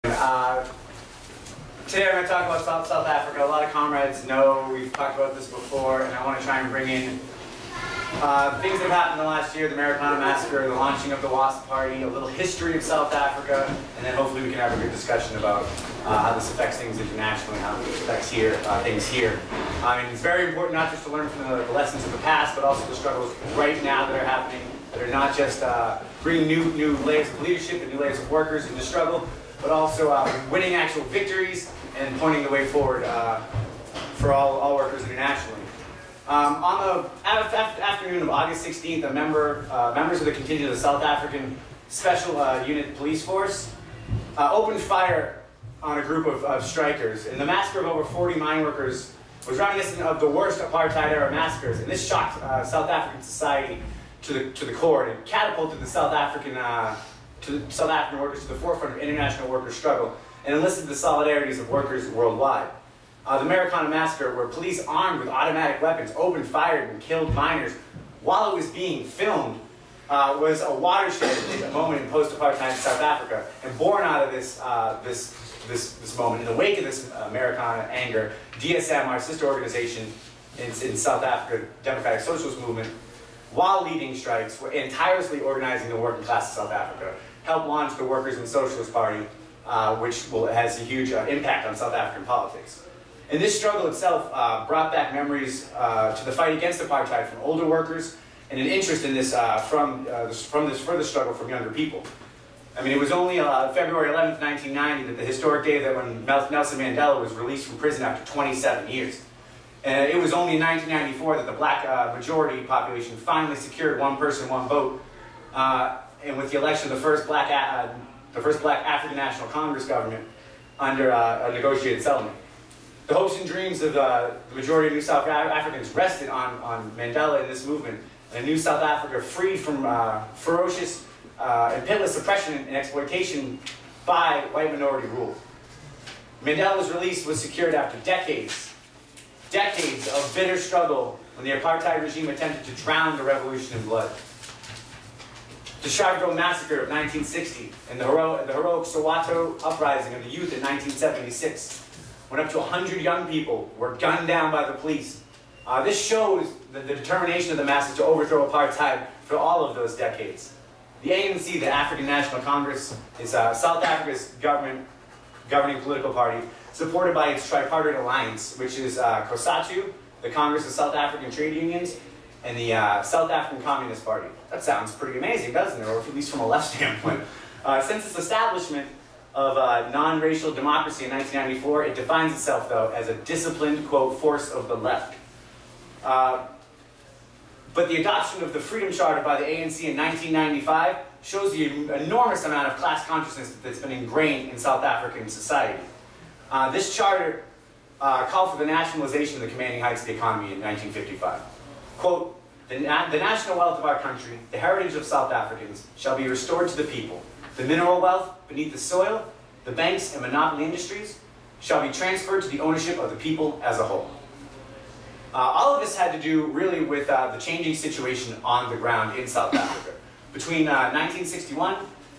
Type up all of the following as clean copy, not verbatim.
Today I'm going to talk about South Africa. A lot of comrades know we've talked about this before, and I want to try and bring in things that have happened in the last year, the Marikana massacre, the launching of the WASP party, a little history of South Africa, and then hopefully we can have a good discussion about how this affects things internationally, how this affects things here. I mean, it's very important not just to learn from the lessons of the past, but also the struggles right now that are happening, that are not just bringing new layers of leadership and new layers of workers into struggle, but also winning actual victories and pointing the way forward for all workers internationally. On the afternoon of August 16th, members of the contingent of the South African Special Unit Police Force opened fire on a group of strikers. And the massacre of over 40 mine workers was reminiscent of the worst apartheid-era massacres. And this shocked South African society to the core, and it catapulted the South African workers to the forefront of international workers' struggle and enlisted the solidarities of workers worldwide. The Marikana massacre, where police armed with automatic weapons opened fire and killed miners while it was being filmed, was a watershed moment in post-apartheid South Africa. And born out of this moment, in the wake of this Marikana anger, DSM, our sister organization in South Africa, Democratic Socialist Movement, while leading strikes and tirelessly organizing the working class of South Africa, helped launch the Workers' and Socialist Party, which has a huge impact on South African politics. And this struggle itself brought back memories to the fight against apartheid from older workers, and an interest in this from this further struggle from younger people. I mean, it was only February 11th, 1990, that the historic day that when Nelson Mandela was released from prison after 27 years. And it was only in 1994 that the black majority population finally secured one person, one vote, and with the election of the first black African National Congress government under a negotiated settlement. The hopes and dreams of the majority of New South Africans rested on Mandela and this movement, and a new South Africa freed from ferocious and pitiless oppression and exploitation by white minority rule. Mandela's release was secured after decades of bitter struggle when the apartheid regime attempted to drown the revolution in blood. The Sharpeville massacre of 1960 and the heroic Soweto uprising of the youth in 1976, when up to 100 young people were gunned down by the police. This shows the determination of the masses to overthrow apartheid for all of those decades. The ANC, the African National Congress, is South Africa's governing political party, supported by its tripartite alliance, which is COSATU, the Congress of South African Trade Unions, and the South African Communist Party. That sounds pretty amazing, doesn't it? Or at least from a left standpoint. Since its establishment of non-racial democracy in 1994, it defines itself, though, as a disciplined, quote, force of the left. But the adoption of the Freedom Charter by the ANC in 1995 shows the enormous amount of class consciousness that's been ingrained in South African society. This charter called for the nationalization of the commanding heights of the economy in 1955. Quote, the national wealth of our country, the heritage of South Africans, shall be restored to the people. The mineral wealth beneath the soil, the banks and monopoly industries, shall be transferred to the ownership of the people as a whole. All of this had to do really with the changing situation on the ground in South Africa. Between 1961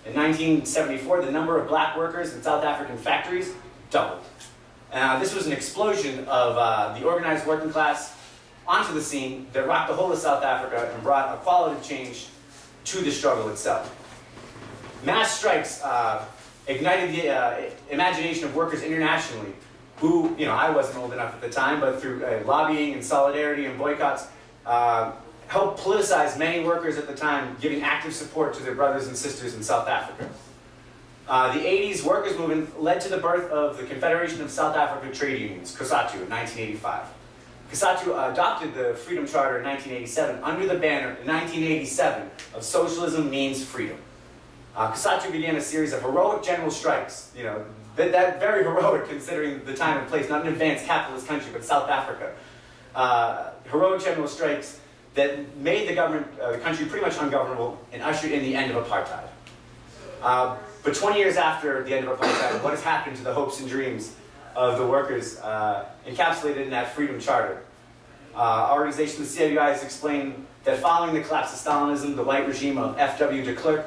and 1974, the number of black workers in South African factories doubled. This was an explosion of the organized working class onto the scene that rocked the whole of South Africa and brought a qualitative change to the struggle itself. Mass strikes ignited the imagination of workers internationally who, I wasn't old enough at the time, but through lobbying and solidarity and boycotts, helped politicize many workers at the time, giving active support to their brothers and sisters in South Africa. The 80s workers' movement led to the birth of the Confederation of South African Trade Unions, COSATU, in 1985. COSATU adopted the Freedom Charter in 1987 under the banner, in 1987, of Socialism Means Freedom. COSATU began a series of heroic general strikes, that very heroic considering the time and place, not an advanced capitalist country, but South Africa. Heroic general strikes that made the country pretty much ungovernable and ushered in the end of apartheid. But 20 years after the end of apartheid, what has happened to the hopes and dreams of the workers encapsulated in that Freedom Charter? Our organization, the CWI, has explained that following the collapse of Stalinism, the white regime of F.W. de Klerk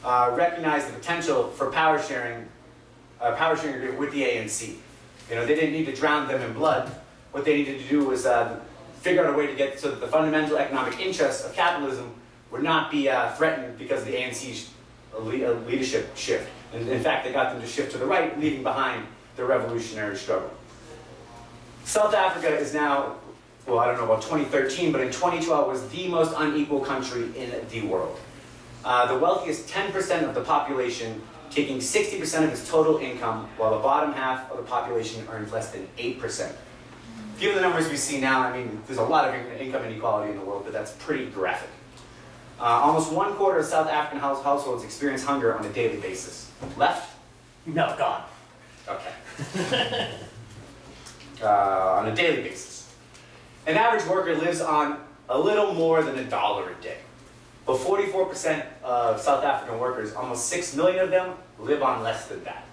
recognized the potential for power sharing power sharing agreement with the ANC. You know, they didn't need to drown them in blood. What they needed to do was figure out a way to get so that the fundamental economic interests of capitalism would not be threatened because of the ANC's leadership shift. And in fact, they got them to shift to the right, leaving behind the revolutionary struggle. South Africa is now, well, I don't know about 2013, but in 2012 was the most unequal country in the world. The wealthiest 10% of the population taking 60% of its total income, while the bottom half of the population earns less than 8%. Given the numbers we see now, I mean, there's a lot of income inequality in the world, but that's pretty graphic. Almost 1/4 of South African households experience hunger on a daily basis. Left? No, gone. Okay. On a daily basis. An average worker lives on a little more than $1 a day. But 44% of South African workers, almost 6 million of them, live on less than that.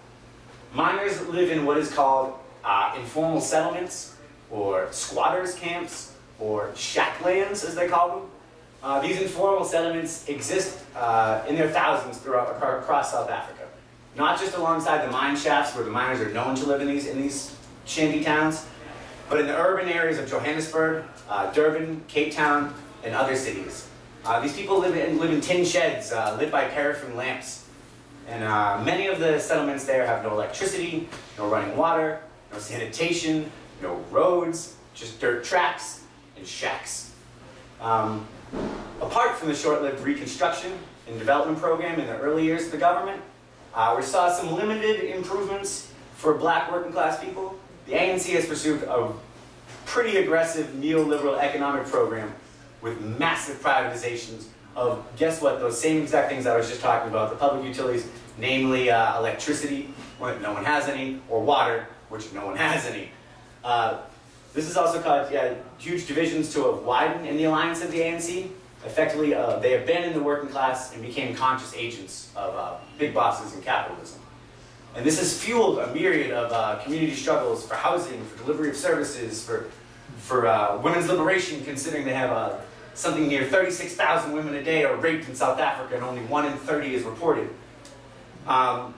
Miners live in what is called informal settlements, or squatters' camps, or shacklands, as they call them. These informal settlements exist in their thousands across South Africa. Not just alongside the mine shafts where the miners are known to live in these shanty towns, but in the urban areas of Johannesburg, Durban, Cape Town, and other cities. These people live in tin sheds lit by paraffin lamps. And many of the settlements there have no electricity, no running water, no sanitation, no roads, just dirt tracks and shacks. Apart from the short-lived reconstruction and development program in the early years of the government, we saw some limited improvements for black working class people. The ANC has pursued a pretty aggressive neoliberal economic program with massive privatizations of, guess what, those same exact things I was just talking about, the public utilities, namely electricity, when no one has any, or water, which no one has any. This has also caused huge divisions to have widened in the alliance of the ANC. Effectively, they abandoned the working class and became conscious agents of big bosses in capitalism. And this has fueled a myriad of community struggles for housing, for delivery of services, for women's liberation, considering they have something near 36,000 women a day are raped in South Africa and only 1 in 30 is reported. Following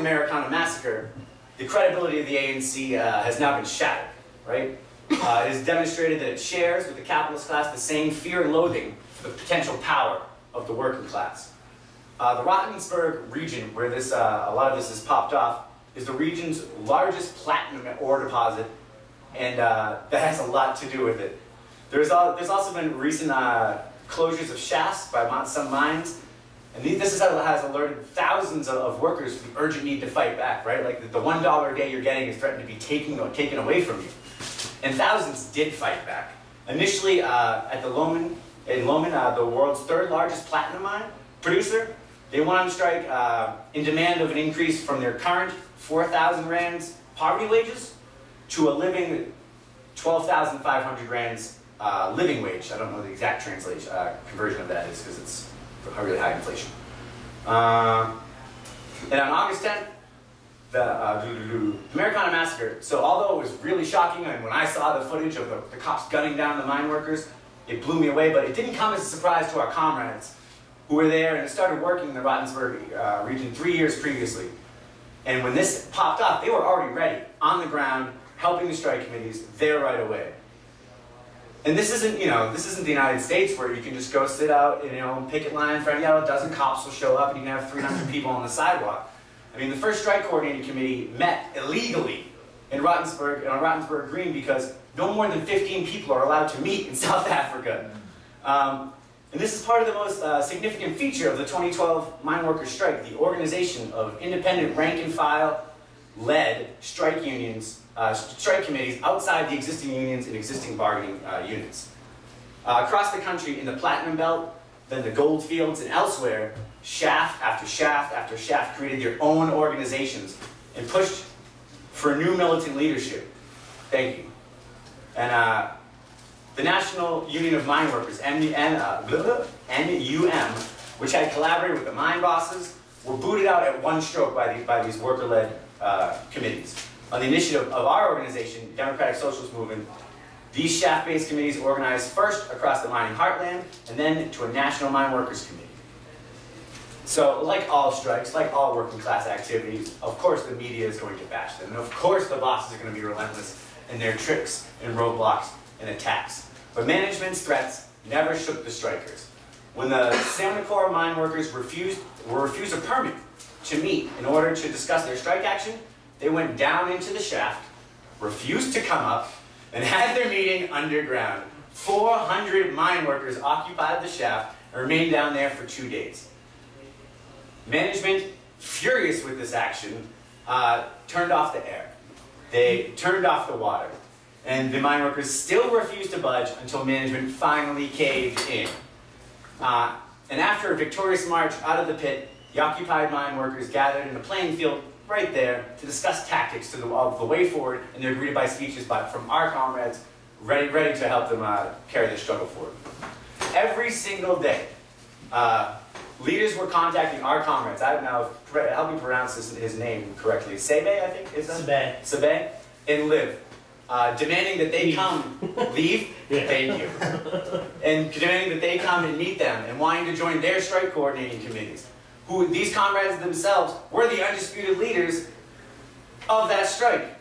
the Marikana massacre, the credibility of the ANC has now been shattered, right? It has demonstrated that it shares with the capitalist class the same fear and loathing for the potential power of the working class. The Rotensburg region, where a lot of this has popped off, is the region's largest platinum ore deposit, and that has a lot to do with it. There's also been recent closures of shafts by some mines, and this has alerted thousands of workers to the urgent need to fight back, right? Like the $1 a day you're getting is threatened to be taken away from you. And thousands did fight back. Initially, at Lomon, the world's 3rd largest platinum mine producer, they went on strike in demand of an increase from their current 4,000 rands poverty wages to a living 12,500 rands living wage. I don't know the exact translation conversion of that is because it's really high inflation. And on August 10th, the Marikana massacre, so although it was really shocking, and when I saw the footage of the cops gunning down the mine workers, it blew me away, but it didn't come as a surprise to our comrades who were there and started working in the Rotensburg region 3 years previously. And when this popped up, they were already ready, on the ground, helping the strike committees there right away. And this isn't the United States where you can just go sit out in picket line for a dozen cops will show up and you can have 300 people on the sidewalk. I mean, the first strike coordinating committee met illegally on Rotensburg Green because no more than 15 people are allowed to meet in South Africa. And this is part of the most significant feature of the 2012 mine workers strike, the organization of independent rank-and-file-led strike unions, strike committees outside the existing unions and existing bargaining units. Across the country, in the Platinum Belt, then the gold fields and elsewhere, shaft after shaft after shaft created their own organizations and pushed for new militant leadership. Thank you. And the National Union of Mine Workers, NUM, which had collaborated with the mine bosses, were booted out at one stroke by these worker-led committees. On the initiative of our organization, Democratic Socialist Movement, these shaft-based committees organized first across the mining heartland, and then to a national mine workers committee. So like all strikes, like all working class activities, of course the media is going to bash them. And of course the bosses are going to be relentless in their tricks and roadblocks and attacks. But management's threats never shook the strikers. When the Salmonacor mine workers were refused a permit to meet in order to discuss their strike action, they went down into the shaft, refused to come up, and had their meeting underground. 400 mine workers occupied the shaft and remained down there for 2 days. Management, furious with this action, turned off the air. They turned off the water. And the mine workers still refused to budge until management finally caved in. And after a victorious march out of the pit, the occupied mine workers gathered in a playing field right there to discuss tactics of the way forward, and they're greeted by speeches from our comrades ready to help them carry the struggle forward. Every single day, leaders were contacting our comrades. I don't know, help me pronounce his name correctly. Sebe, I think is that? Sebe. Sebe and Liv. Demanding that they come, leave, yeah. Thank you, and demanding that they come and meet them and wanting to join their strike coordinating committees. These comrades themselves were the undisputed leaders of that strike.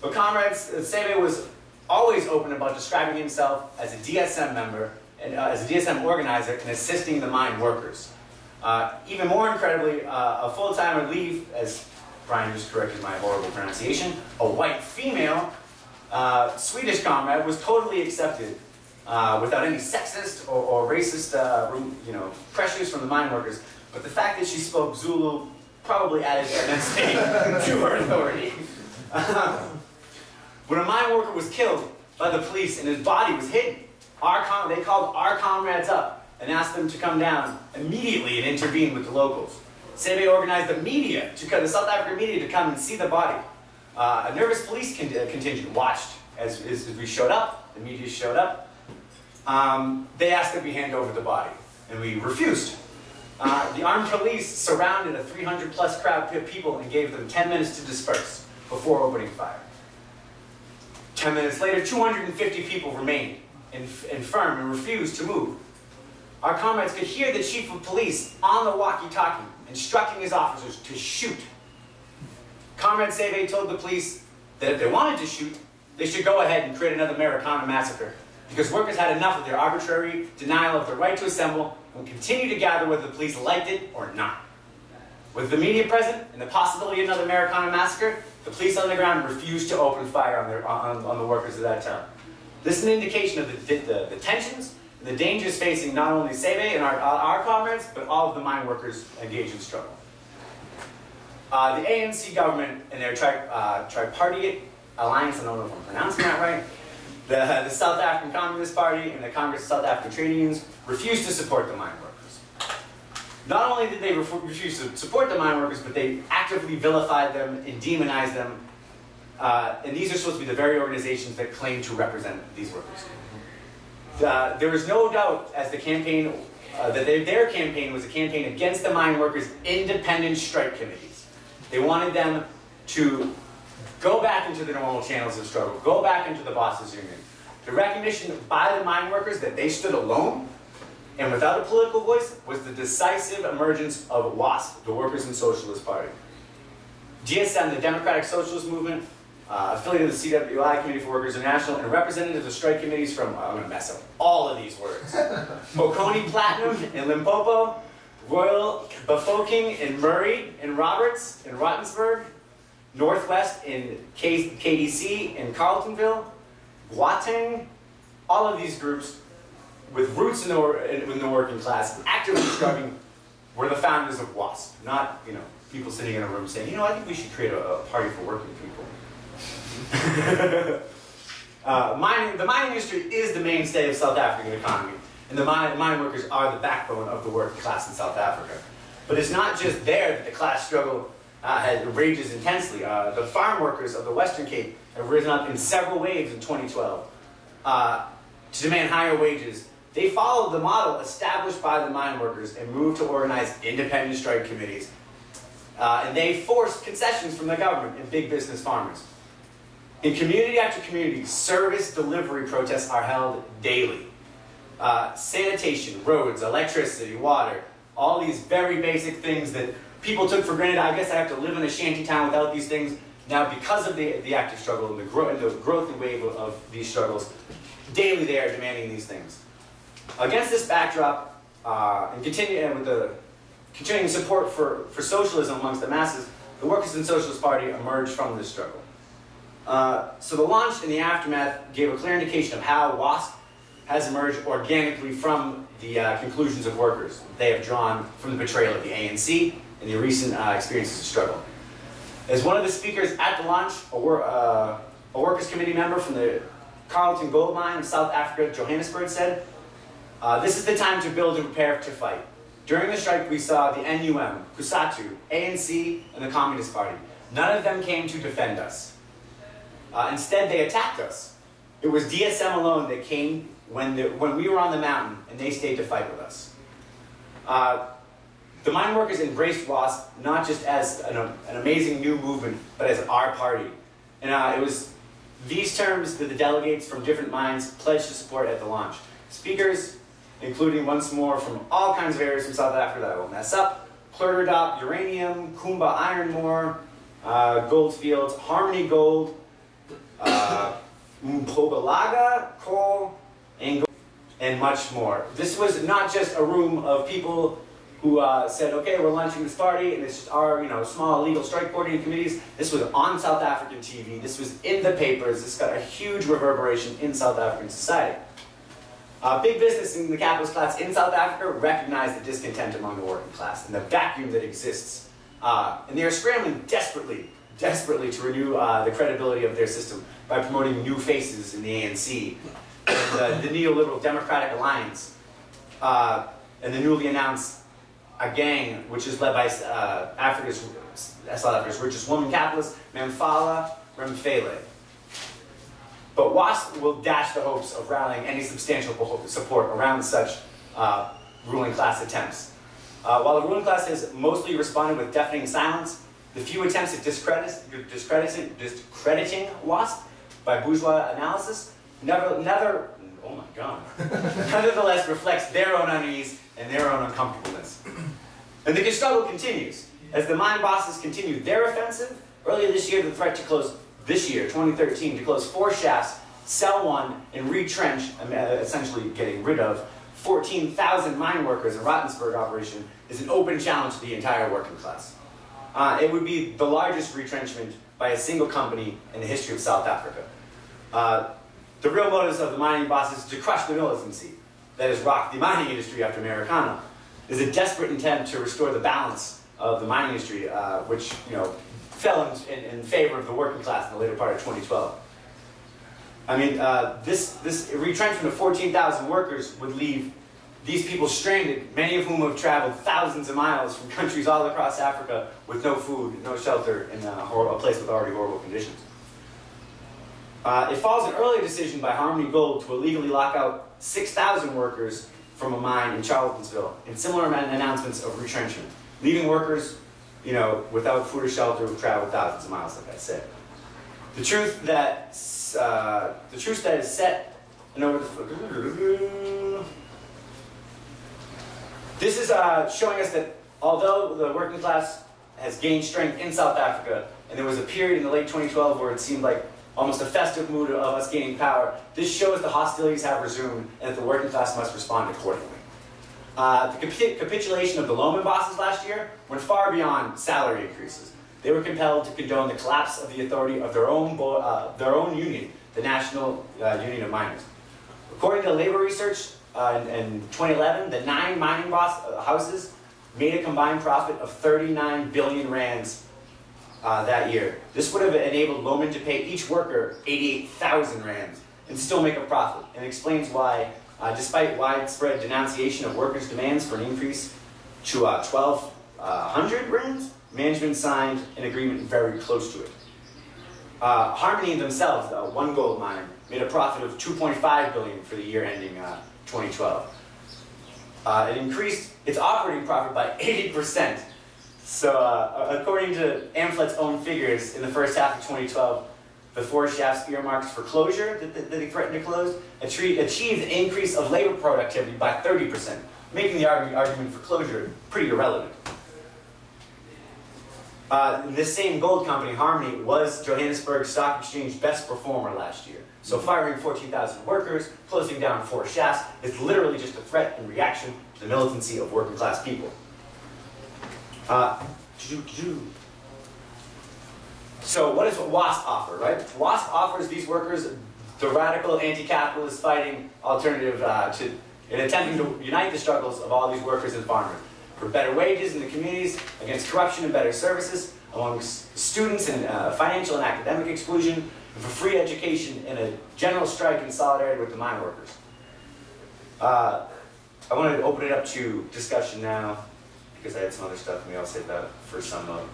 But comrades, Sebe was always open about describing himself as a DSM member and as a DSM organizer and assisting the mine workers. Even more incredibly, a full-timer Leaf, as Brian just corrected my horrible pronunciation, a white female Swedish comrade was totally accepted without any sexist or racist pressures from the mine workers. But the fact that she spoke Zulu probably added immensely to her authority. When a mine worker was killed by the police and his body was hidden, they called our comrades up and asked them to come down immediately and intervene with the locals. Sebe organized the media, the South African media, to come and see the body. A nervous police contingent watched as we showed up, the media showed up. They asked that we hand over the body, and we refused. The armed police surrounded a 300-plus crowd of people and gave them 10 minutes to disperse before opening fire. 10 minutes later, 250 people remained firm and refused to move. Our comrades could hear the chief of police on the walkie-talkie instructing his officers to shoot. Comrade Seve told the police that if they wanted to shoot, they should go ahead and create another Marikana massacre, because workers had enough of their arbitrary denial of the right to assemble and would continue to gather whether the police liked it or not. With the media present and the possibility of another Marikana massacre, the police on the ground refused to open fire on the workers of that town. This is an indication of the tensions and the dangers facing not only Seve and our comrades, but all of the mine workers engaged in struggle. The ANC government and their tripartite alliance, I don't know if I'm pronouncing that right, the South African Communist Party and the Congress of South African Trade Unions refused to support the mine workers. Not only did they refuse to support the mine workers, but they actively vilified them and demonized them. And these are supposed to be the very organizations that claim to represent these workers. There was no doubt as the campaign, that their campaign was a campaign against the mine workers' independent strike committees. They wanted them to go back into the normal channels of struggle, go back into the bosses' union. The recognition by the mine workers that they stood alone and without a political voice was the decisive emergence of WASP, the Workers' and Socialist Party. DSM, the Democratic Socialist Movement, affiliated with the CWI, Committee for Workers International, and representatives of strike committees from, I'm going to mess up all of these words, Mokoni Platinum in Limpopo, Royal Bafokeng in Murray, in Roberts, in Rottensburg, Northwest in KDC in Carletonville, Guateng, all of these groups with roots in the working class, actively struggling, were the founders of WASP, not people sitting in a room saying, I think we should create a party for working people. The mining industry is the mainstay of South African economy, and the mine workers are the backbone of the working class in South Africa. But it's not just there that the class struggle rages intensely. The farm workers of the Western Cape have risen up in several waves in 2012 to demand higher wages. They followed the model established by the mine workers and moved to organize independent strike committees. And they forced concessions from the government and big business farmers. In community after community, service delivery protests are held daily. Sanitation, roads, electricity, water, all these very basic things that people took for granted. I guess I have to live in a shanty town without these things. Now, because of the active struggle and the growth and wave of these struggles, daily they are demanding these things. Against this backdrop, and with the continuing support for socialism amongst the masses, the Workers' and Socialist Party emerged from this struggle. So the launch and the aftermath gave a clear indication of how WASP has emerged organically from the conclusions of workers they have drawn from the betrayal of the ANC and the recent experiences of struggle. As one of the speakers at the launch, a Workers' Committee member from the Carleton Gold Mine of South Africa, Johannesburg, said, "This is the time to build and prepare to fight. During the strike, we saw the NUM, COSATU, ANC, and the Communist Party. None of them came to defend us. Instead, they attacked us. It was DSM alone that came when we were on the mountain, and they stayed to fight with us." The mine workers embraced WASP not just as an amazing new movement, but as our party. And it was these terms that the delegates from different mines pledged to support at the launch. Speakers, including once more from all kinds of areas from South Africa that I will mess up: Plurderdop, uranium, Kumba iron ore, Goldfields, Harmony Gold, Mpumalanga coal, and much more. This was not just a room of people who said, okay, we're launching this party, and it's our small illegal strike coordinating committees. This was on South African TV. This was in the papers. This got a huge reverberation in South African society. Big business and the capitalist class in South Africa recognize the discontent among the working class and the vacuum that exists. And they are scrambling desperately to renew the credibility of their system by promoting new faces in the ANC, and the neoliberal Democratic Alliance, and the newly announced a gang which is led by South Africa's richest woman capitalist, Mamfala Ramphele. But WASP will dash the hopes of rallying any substantial support around such ruling class attempts. While the ruling class has mostly responded with deafening silence, the few attempts at discrediting WASP by bourgeois analysis nevertheless reflects their own unease and their own uncomfortableness. And the struggle continues. As the mine bosses continue their offensive, earlier this year, the threat to close, 2013, to close 4 shafts, sell 1, and retrench, essentially getting rid of 14,000 mine workers in Rottensburg operation, is an open challenge to the entire working class. It would be the largest retrenchment by a single company in the history of South Africa. The real motives of the mining bosses to crush the militancy that has rocked the mining industry after Marikana is a desperate attempt to restore the balance of the mining industry, which fell in favor of the working class in the later part of 2012. I mean, this retrenchment of 14,000 workers would leave these people stranded, many of whom have traveled thousands of miles from countries all across Africa with no food, no shelter, in a place with already horrible conditions. It follows an earlier decision by Harmony Gold to illegally lock out 6,000 workers from a mine in Charlottesville, and similar announcements of retrenchment, leaving workers, without food or shelter who traveled thousands of miles, like I said. The truth that is set. This is showing us that although the working class has gained strength in South Africa, and there was a period in the late 2012 where it seemed like almost a festive mood of us gaining power, this shows the hostilities have resumed and that the working class must respond accordingly. The capitulation of the Loman bosses last year went far beyond salary increases. They were compelled to condone the collapse of the authority of their own union, the National Union of Miners. According to labor research in 2011, the 9 mining houses made a combined profit of 39 billion rands that year. This would have enabled Loman to pay each worker 88,000 rands and still make a profit, and explains why, despite widespread denunciation of workers' demands for an increase to 1,200 rands, management signed an agreement very close to it. Harmony themselves, though, one gold mine, made a profit of 2.5 billion for the year ending 2012. It increased its operating profit by 80%. So, according to Amflet's own figures, in the first half of 2012, the 4 shafts earmarked for closure that they threatened to close achieved an increase of labor productivity by 30%, making the argument for closure pretty irrelevant. This same gold company, Harmony, was Johannesburg Stock Exchange best performer last year. So firing 14,000 workers, closing down 4 shafts, is literally just a threat and reaction to the militancy of working class people. So what does WASP offer, right? WASP offers these workers the radical anti-capitalist fighting alternative in attempting to unite the struggles of all these workers and farmers for better wages in the communities, against corruption and better services, among students and financial and academic exclusion, and for free education and a general strike in solidarity with the mine workers. I want to open it up to discussion now, because I had some other stuff, and we all save that for some of,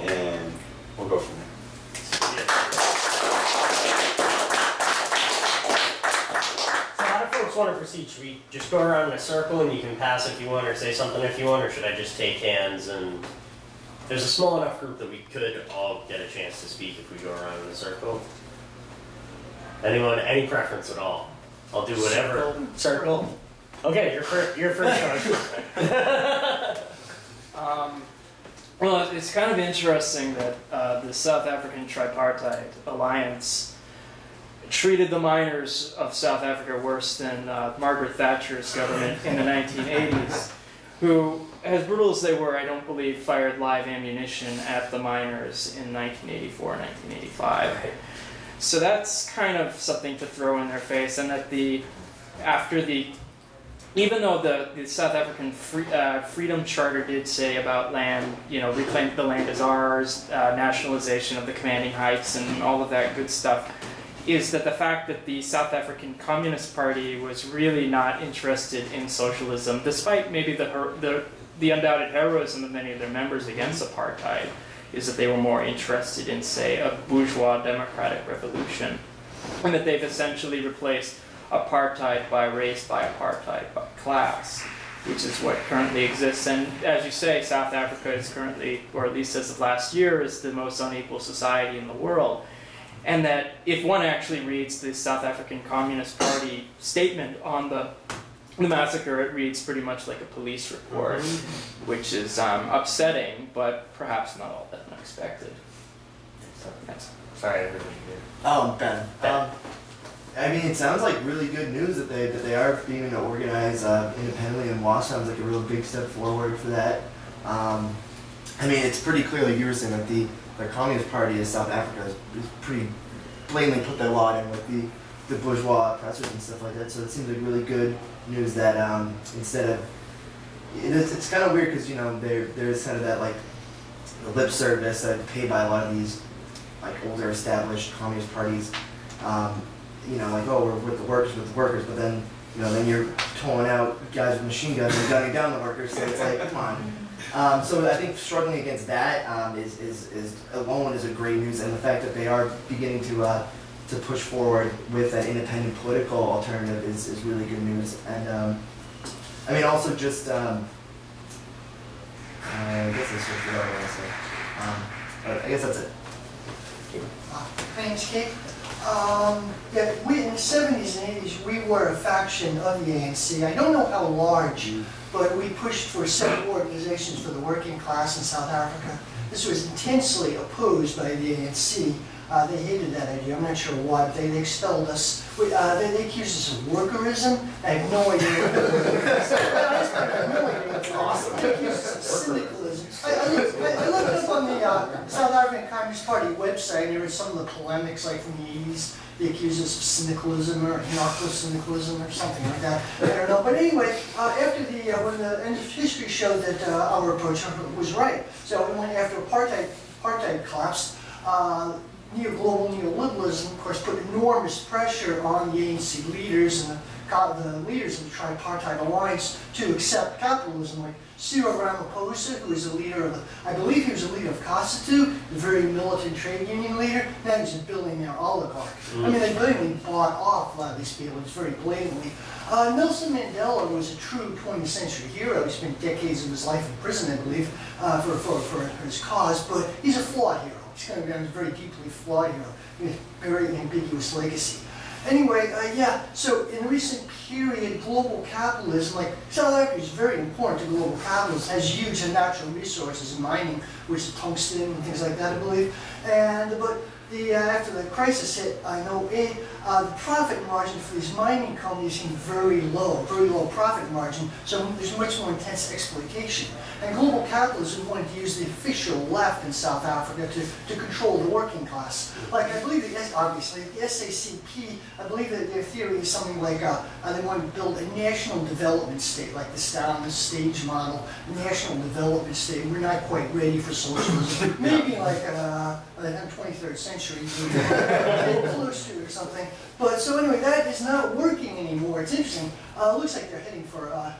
and we'll go from there. So how do folks want to proceed? Should we just go around in a circle and you can pass if you want or say something if you want, or should I just take hands? And there's a small enough group that we could all get a chance to speak if we go around in a circle. Anyone, any preference at all? I'll do whatever. Circle. Okay, you're first. Well, it's kind of interesting that the South African Tripartite Alliance treated the miners of South Africa worse than Margaret Thatcher's government in the 1980s, who, as brutal as they were, I don't believe fired live ammunition at the miners in 1984 and 1985. So that's kind of something to throw in their face, and that even though the South African Freedom Charter did say about land, reclaim the land as ours, nationalization of the commanding heights and all of that good stuff, is that the fact that the South African Communist Party was really not interested in socialism, despite maybe the undoubted heroism of many of their members against apartheid, is that they were more interested in, say, a bourgeois democratic revolution, and that they've essentially replaced apartheid by race, by apartheid by class, which is what currently exists. And as you say, South Africa is currently, or at least as of last year, is the most unequal society in the world. And that if one actually reads the South African Communist Party statement on the massacre, it reads pretty much like a police report, which is upsetting, but perhaps not all that unexpected. So, thanks. Sorry, everybody here. Ben. I mean, it sounds like really good news that they are beginning to organize independently, and WASP sounds like a real big step forward for that. I mean, it's pretty clear, like you were saying, that the Communist Party of South Africa is pretty blatantly put their law in with the bourgeois oppressors and stuff like that. So it seems like really good news that instead of it's kind of weird because there's kind of that like the lip service that paid by a lot of these like older established communist parties. Like, oh, we're with the workers, but then, then you're towing out guys with machine guns and gunning down the workers, so it's like, come on. So I think struggling against that is alone is a great news, and the fact that they are beginning to push forward with an independent political alternative is really good news. And I mean, also just, I guess that's what I want to say. But I guess that's it. Thanks, Kate. Yeah, we in the 70s and 80s, we were a faction of the ANC. I don't know how large, but we pushed for several organizations for the working class in South Africa. This was intensely opposed by the ANC. They hated that idea. I'm not sure why, but they expelled us. They accused us of workerism. I have no idea what workerism is. I have no idea what awesome. They accused us of syndicalism. I looked up on the South African Communist Party website, and there were some of the polemics like from the 80s. They accused us of syndicalism or narco-syndicalism or something like that. I don't know. But anyway, after when the end of history showed that our approach was right. So when after apartheid collapsed, global neoliberalism, of course, put enormous pressure on the ANC leaders and the leaders of the Tripartite Alliance to accept capitalism, like Cyril Ramaphosa, who is a leader of I believe he was a leader of COSATU, the very militant trade union leader. Now he's a billionaire oligarch. I mean, they blatantly bought off a lot of these people, it's very blatantly. Nelson Mandela was a true 20th century hero. He spent decades of his life in prison, I believe, for his cause, but he's a flawed hero. He's kind of a very deeply flawed hero with very ambiguous legacy. Anyway, yeah, so in recent period, global capitalism, like South Africa is very important to global capitalism, has huge natural resources in mining, which is tungsten and things like that, I believe. But after the crisis hit, I know the profit margin for these mining companies seemed very low profit margin, so there's much more intense exploitation. And global capitalism wanted to use the official left in South Africa to control the working class. Like, I believe, obviously, the SACP, I believe that their theory is something like they want to build a national development state, like the Stalin stage model, national development state. We're not quite ready for socialism. Maybe like in the 23rd century, get close to it or something. But so anyway, that is not working anymore. It's interesting. It looks like they're heading for a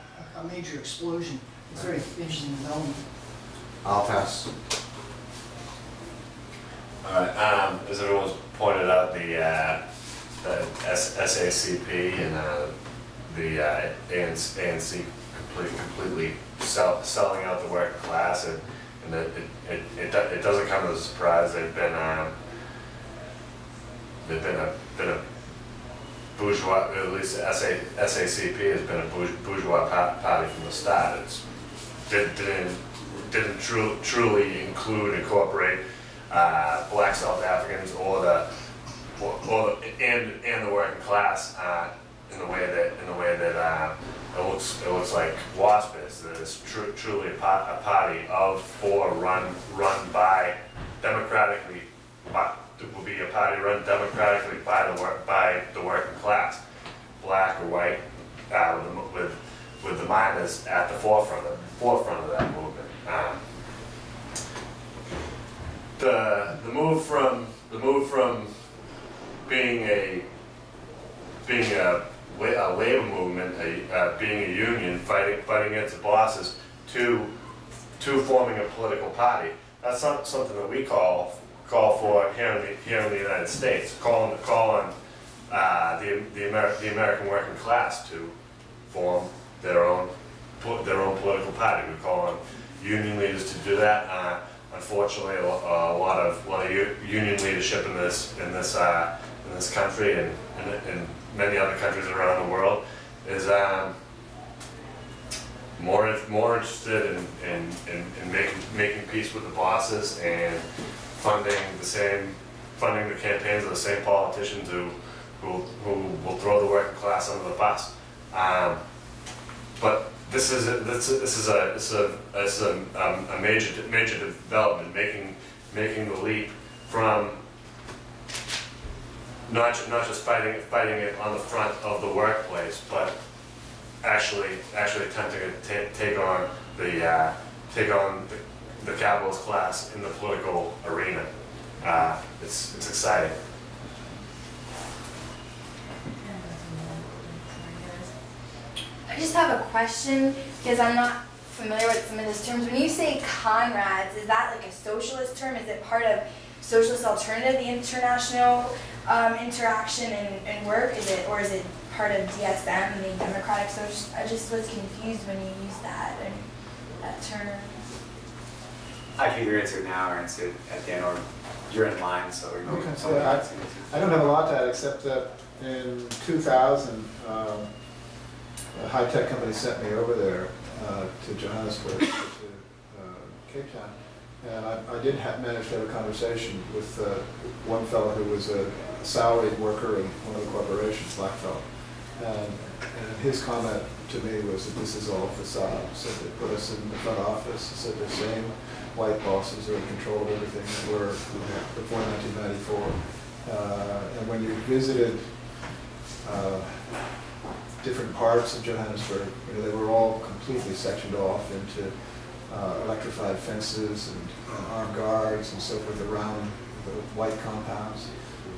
major explosion. It's a very interesting development. I'll pass. Alright, as everyone's pointed out, the SACP and the ANC completely selling out the working class, and it doesn't come as a surprise. They've been a bourgeois, at least the SACP has been a bourgeois party from the start. Didn't truly incorporate black South Africans or the working class in the way that it looks like WASP is. That it's truly a party of, for, run by democratically. It will be a party run democratically by the working class, black or white, with the miners at the forefront of that movement. The move from being a labor movement, being a union fighting against the bosses, to forming a political party. That's not something that we call for here in the United States. Call on the American working class to form their own political party. We call on union leaders to do that. Unfortunately, a lot of union leadership in this country and in many other countries around the world is more interested in making peace with the bosses and funding the campaigns of the same politicians who will throw the working class under the bus. But this is a major development, making the leap from not just fighting it on the front of the workplace, but actually attempting to take on the capitalist class in the political arena. It's exciting. I just have a question because I'm not familiar with some of those terms. When you say comrades, is that like a socialist term? Is it part of Socialist Alternative, the international interaction and work? Is it part of DSM, the Democratic Social? I just was confused when you used that term. I can either answer it now or answer it at the end, or you're in line, so we Okay. someone Yeah, else can answer. I don't have a lot to add except that in 2000, a high-tech company sent me over there to Johannesburg, to Cape Town, and I did manage to have a conversation with one fellow who was a salaried worker in one of the corporations, black fellow, and his comment to me was that this is all facade. So they put us in the front office, said the same white bosses are in control of everything that were before 1994, and when you visited different parts of Johannesburg, they were all completely sectioned off into electrified fences and armed guards and so forth around the white compounds.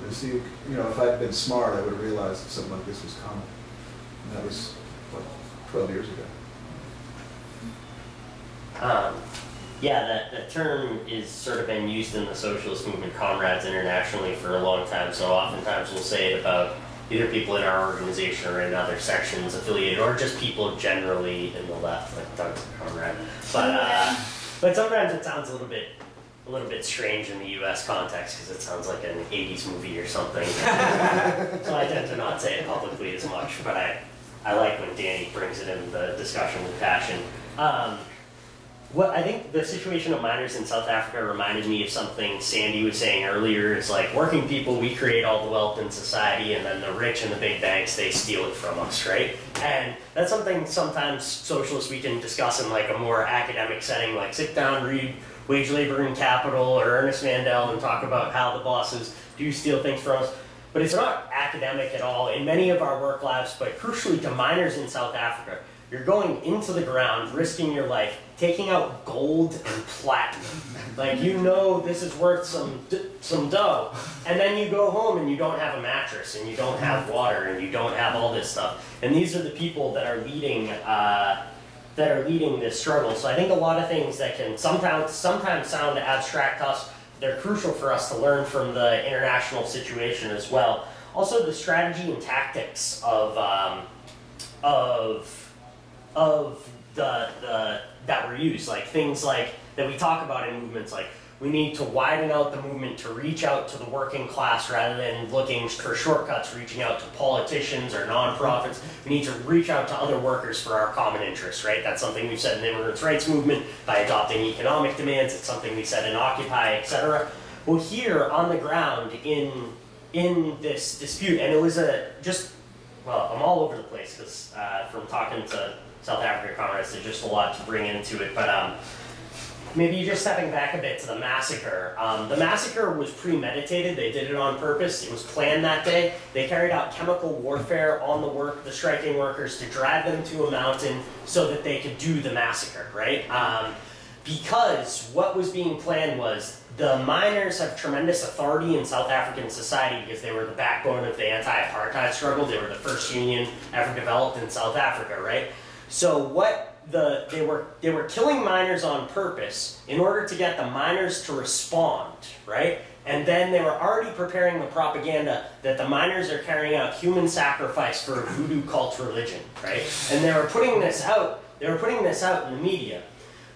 And so if I'd been smart, I would have realized that something like this was coming. And that was, 12 years ago. Yeah, that term is sort of been used in the socialist movement, comrades, internationally for a long time. So oftentimes we'll say it about either people in our organization or in other sections affiliated, or just people generally in the left, like Doug's a comrade. But sometimes it sounds a little bit a little bit strange in the U.S. context because it sounds like an 80s movie or something. So I tend to not say it publicly as much, but I like when Danny brings it in the discussion with passion. What I think the situation of miners in South Africa reminded me of something Sandy was saying earlier. Is like working people, we create all the wealth in society, and then the rich and the big banks, they steal it from us, right? And that's something sometimes socialists we can discuss in like a more academic setting, like sit down, read Wage, Labor, and Capital or Ernest Mandel and talk about how the bosses do steal things from us. But it's not academic at all in many of our work labs, but crucially to miners in South Africa. You're going into the ground, risking your life, taking out gold and platinum. Like, you know this is worth some dough. And then you go home and you don't have a mattress, and you don't have water, and you don't have all this stuff. And these are the people that are leading this struggle. So I think a lot of things that can sometimes sound abstract to us, they're crucial for us to learn from the international situation as well. Also, the strategy and tactics that were used, like things like that we talk about in movements, like we need to widen out the movement to reach out to the working class rather than looking for shortcuts, reaching out to politicians or nonprofits. We need to reach out to other workers for our common interests, right? That's something we've said in the immigrants' rights movement by adopting economic demands. It's something we said in Occupy, etc. Well, here on the ground in this dispute, and it was well, I'm all over the place because from talking to South African comrades, there's just a lot to bring into it, but maybe just stepping back a bit to the massacre. The massacre was premeditated. They did it on purpose. It was planned that day. They carried out chemical warfare on the striking workers to drive them to a mountain so that they could do the massacre, right? Because what was being planned was the miners have tremendous authority in South African society because they were the backbone of the anti-apartheid struggle. They were the first union ever developed in South Africa, right? So they were killing miners on purpose in order to get the miners to respond, right? And then they were already preparing the propaganda that the miners are carrying out human sacrifice for a voodoo cult religion, right? And they were putting this out in the media.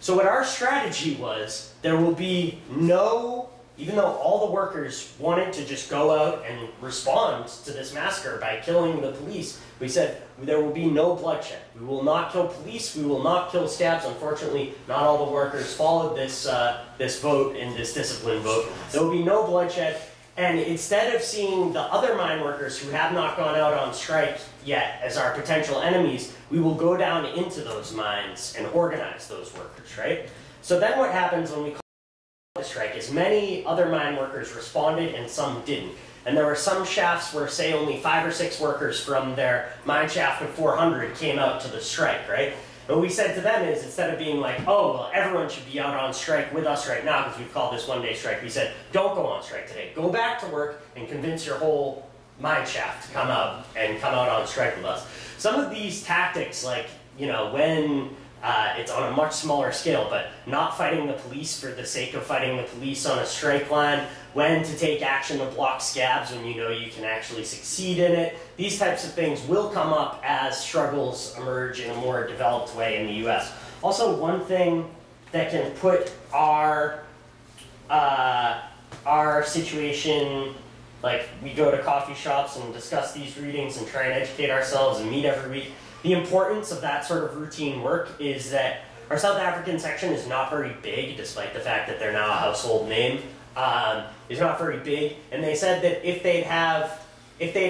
So what our strategy was, there will be no, even though all the workers wanted to just go out and respond to this massacre by killing the police, we said there will be no bloodshed. We will not kill police, we will not kill scabs. Unfortunately, not all the workers followed this vote and this discipline vote. There will be no bloodshed. And instead of seeing the other mine workers who have not gone out on strike yet as our potential enemies, we will go down into those mines and organize those workers, right? So then what happens when we call the strike is many other mine workers responded and some didn't. And there were some shafts where, say, only 5 or 6 workers from their mine shaft of 400 came out to the strike, right? What we said to them is, instead of being like, oh, well, everyone should be out on strike with us right now because we've called this one-day strike, we said, don't go on strike today. Go back to work and convince your whole mine shaft to come out on strike with us. Some of these tactics, like, you know, when it's on a much smaller scale, but not fighting the police for the sake of fighting the police on a strike line, when to take action to block scabs when you know you can actually succeed in it. These types of things will come up as struggles emerge in a more developed way in the US. Also, one thing that can put our situation, like we go to coffee shops and discuss these readings and try and educate ourselves and meet every week. The importance of that sort of routine work is that our South African section is not very big, despite the fact that they're now a household name. Is not very big, and they said that they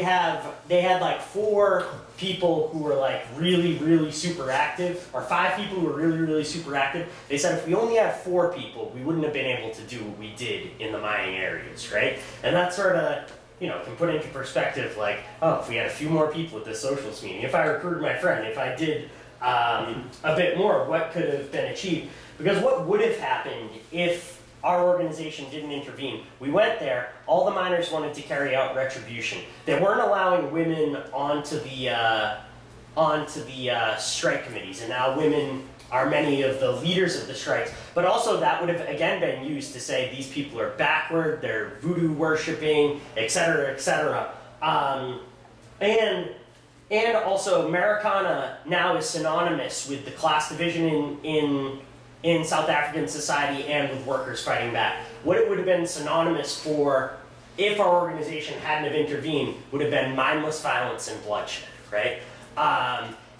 had like 4 people who were like really super active, or 5 people who were really super active. They said if we only had 4 people, we wouldn't have been able to do what we did in the mining areas, right? And that sort of, you know, can put into perspective like, oh, if we had a few more people at this socialist meeting, if I recruited my friend, if I did a bit more, what could have been achieved? Because what would have happened if our organization didn't intervene? We went there, all the miners wanted to carry out retribution. They weren't allowing women onto the strike committees, and now women are many of the leaders of the strikes. But also that would have again been used to say these people are backward, they're voodoo worshipping, etc., etc. And also Marikana now is synonymous with the class division in in South African society and with workers fighting back. What it would have been synonymous for if our organization hadn't have intervened would have been mindless violence and bloodshed, right?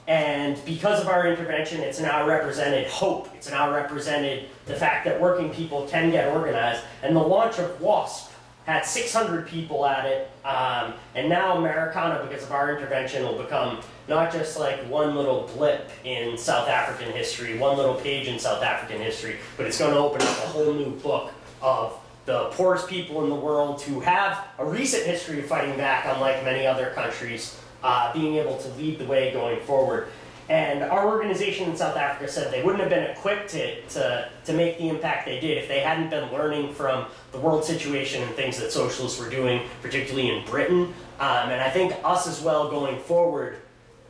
And because of our intervention, it's now represented hope. It's now represented the fact that working people can get organized. And the launch of WASP had 600 people at it. And now Marikana, because of our intervention, will become not just like one little blip in South African history, one little page in South African history, but it's going to open up a whole new book of the poorest people in the world who have a recent history of fighting back, unlike many other countries, being able to lead the way going forward. And our organization in South Africa said they wouldn't have been equipped to make the impact they did if they hadn't been learning from the world situation and things that socialists were doing, particularly in Britain. And I think us as well going forward,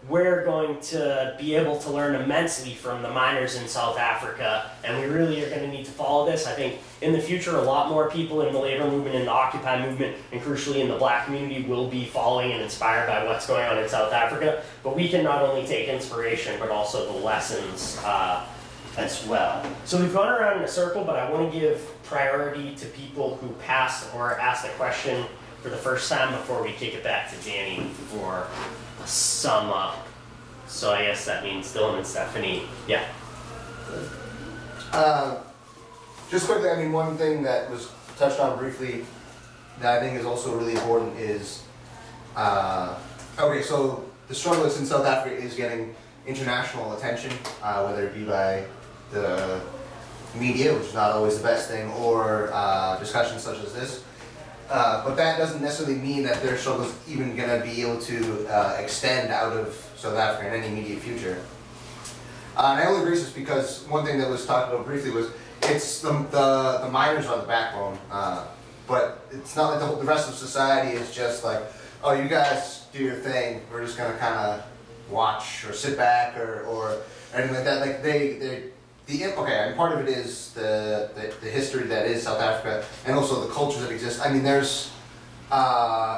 we're going to be able to learn immensely from the miners in South Africa, and we really are going to need to follow this. I think in the future, a lot more people in the labor movement, in the Occupy movement, and crucially in the black community will be following and inspired by what's going on in South Africa. But we can not only take inspiration, but also the lessons as well. So we've gone around in a circle, but I want to give priority to people who passed or asked a question for the first time before we kick it back to Danny for a sum up. So I guess that means Dylan and Stephanie. Yeah. Just quickly, I mean, one thing that was touched on briefly that I think is also really important is, okay, so the struggle that's in South Africa is getting international attention, whether it be by the media, which is not always the best thing, or discussions such as this. But that doesn't necessarily mean that their struggle is even going to be able to extend out of South Africa in any immediate future. And I only agree with this because one thing that was talked about briefly was it's the miners are the backbone, but it's not like the rest of society is just like, oh, you guys do your thing, we're just going to kind of watch or sit back or anything like that. Like okay, and part of it is the history that is South Africa, and also the cultures that exist. I mean, there's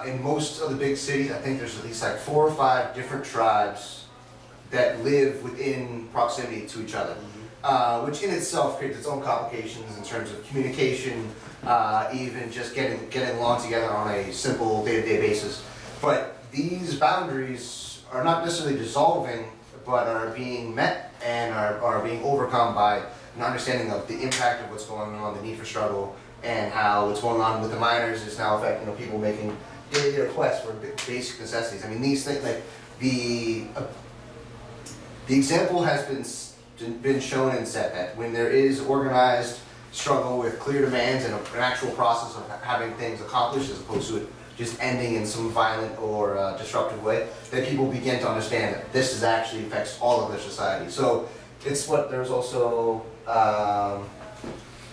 in most of the big cities, I think there's at least like 4 or 5 different tribes that live within proximity to each other, which in itself creates its own complications in terms of communication, even just getting along together on a simple day-to-day basis. But these boundaries are not necessarily dissolving, but are being met and are being overcome by an understanding of the impact of what's going on, the need for struggle, and how what's going on with the miners is now affecting people making daily requests for basic necessities. I mean, these things, like the example has been shown and set that when there is organized struggle with clear demands and an actual process of having things accomplished, as opposed to it just ending in some violent or disruptive way, that people begin to understand that this is actually affects all of their society. So it's what there's also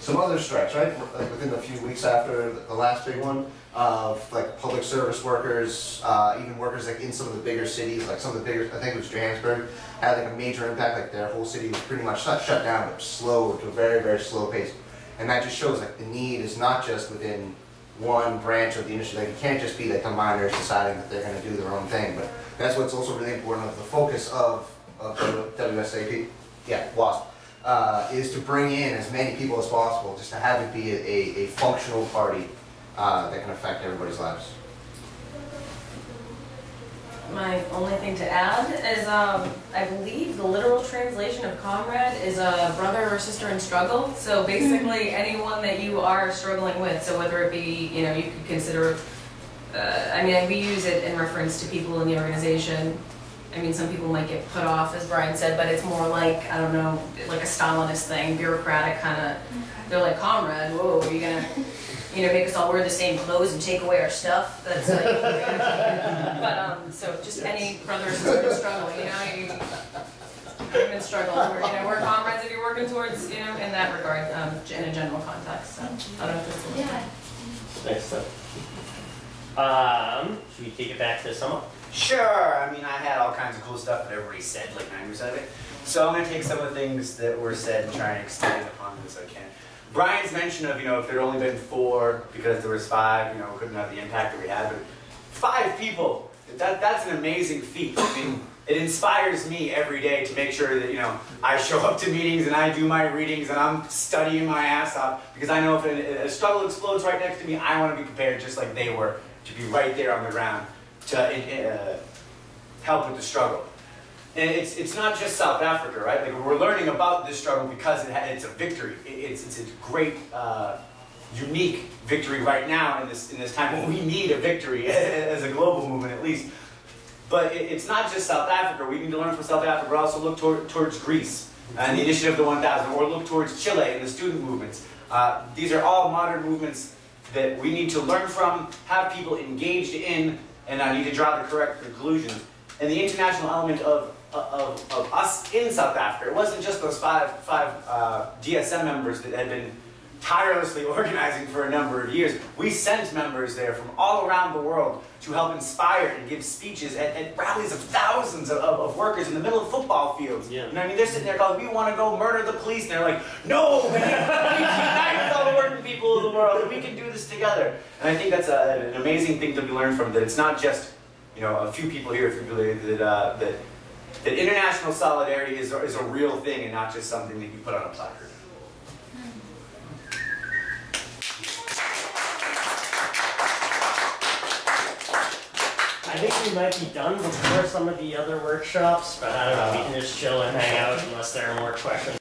some other strikes, right? Like within a few weeks after the last big one, of like public service workers, even workers like in some of the bigger cities, like some of the bigger, I think it was Johannesburg, had like a major impact. Like their whole city was pretty much not shut down, but slowed to a very, very slow pace. And that just shows like the need is not just within one branch of the industry. Like it can't just be like the miners deciding that they're going to do their own thing, but that's what's also really important of the focus of WSAP, WASP, is to bring in as many people as possible, just to have it be a functional party that can affect everybody's lives. My only thing to add is I believe the literal translation of comrade is a brother or sister in struggle. So basically anyone that you are struggling with, so whether it be, you could consider, I mean, we use it in reference to people in the organization. I mean, some people might get put off, as Brian said, but it's more like, I don't know, like a Stalinist thing, bureaucratic kind of, they're like, comrade, whoa, are you gonna, make us all wear the same clothes and take away our stuff? That's like, but so just any brother or sister in struggle, I'm in struggle, we're comrades if you're working towards, in that regard, in a general context. So I don't know if that's Thanks, should we take it back to the sum up? Sure. I mean, I had all kinds of cool stuff that everybody said, like 90% of it. So I'm going to take some of the things that were said and try and extend upon this as I can. Brian's mention of, if there had only been 4 because there was 5, couldn't have the impact that we had. But 5 people, that's an amazing feat. I mean, it inspires me every day to make sure that, you know, I show up to meetings and I do my readings and I'm studying my ass off, because I know if a struggle explodes right next to me, I want to be prepared just like they were, to be right there on the ground to help with the struggle. And it's not just South Africa, right? Like, we're learning about this struggle because it's a victory. It's a great, unique victory right now in this time when we need a victory as a global movement, at least. But it's not just South Africa. We need to learn from South Africa, but also look towards Greece and the Initiative of the 1000, or look towards Chile and the student movements. These are all modern movements that we need to learn from, have people engaged in, and need to draw the correct conclusions. And the international element of us in South Africa, it wasn't just those five DSM members that had been tirelessly organizing for a number of years. We sent members there from all around the world to help inspire and give speeches at rallies of thousands of workers in the middle of football fields. Yeah. You know what I mean? They're sitting there going, we want to go murder the police. And they're like, no, we unite with all the working people of the world, and we can do this together. And I think that's an amazing thing to be learned from, that it's not just, you know, a few people here, that international solidarity is a real thing and not just something that you put on a placard. I think we might be done before some of the other workshops, but I don't know, we can just chill and hang out unless there are more questions.